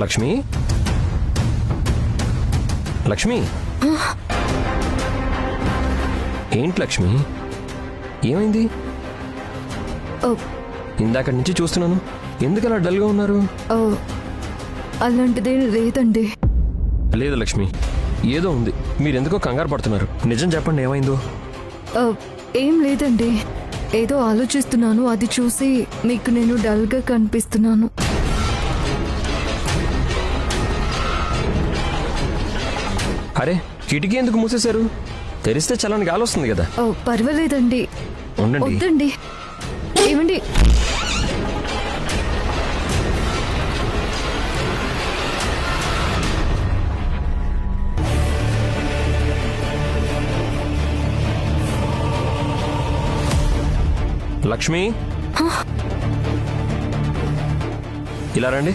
లక్ష్మి లక్ష్మి ఏంటి లక్ష్మి ఏమైంది? ఇందాక నుంచి చూస్తున్నాను, ఎందుకు అలా డల్గా ఉన్నారు? అలాంటిదేం లేదండి. లేదు లక్ష్మి, ఏదో ఉంది, మీరెందుకో కంగారు పడుతున్నారు. నిజం చెప్పండి, ఏమైందో? ఏం లేదండి, ఏదో ఆలోచిస్తున్నాను, అది చూసి మీకు నేను డల్గా కనిపిస్తున్నాను. అరే, కిటికీ ఎందుకు మూసేశారు? తెరిస్తే చల్లని గాలి వస్తుంది కదా. పర్వాలేదండి, ఉండండి. వద్దండి. ఏమండి, లక్ష్మి ఇలా రండి.